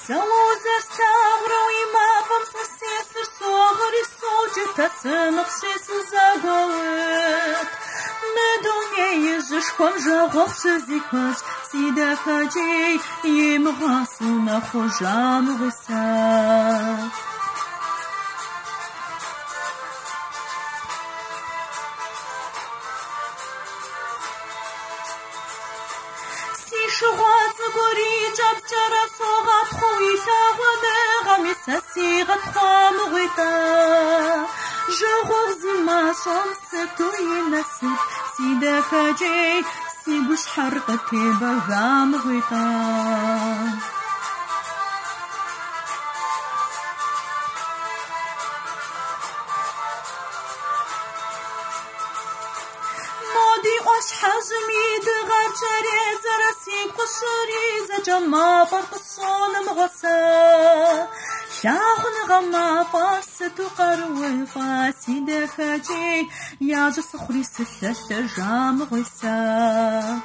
سوز استغرو ما فمس السيسر صغري صوجي تسمق شيس زاغوت مدنيا يجش خم جاغوخ سزيكوش سيدا خاجي يمغاسونا خجام غسات شغات غوري جاب جرى صغات خوي شاغنا غمي ساسيغت خام غيتا جوغ زما شمس توي نسيب سيدا خاجي سيبوش حرقتي بغام غيتا أش حزمي دغار شريز راسي قشريز جما فرق الصون مغسى شاخن غما فاس تقروي فاسي دخاجي يا جسخري ستة جام غسى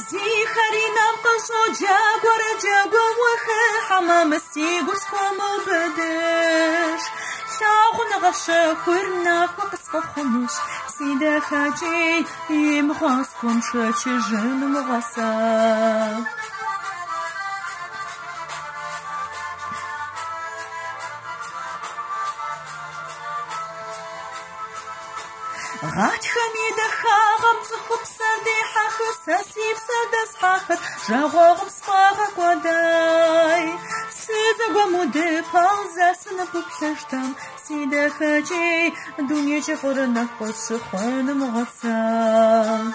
غبزي خرينا بقصو جاقور وخي حمام السيقوس كومو بدش شاغن غشا خورنا وقصف خموش سيدا خاجي يمغاسكم شاتي جن مغاسا غات خميدة خاغم زخوب سردي حاخر ساسيب سردس حاخر جاغوغم صفاغك وداي سيدا قمودي بانزا سنبو بحشتم سيدا خاجي دنيا جفر نفس خون مغسا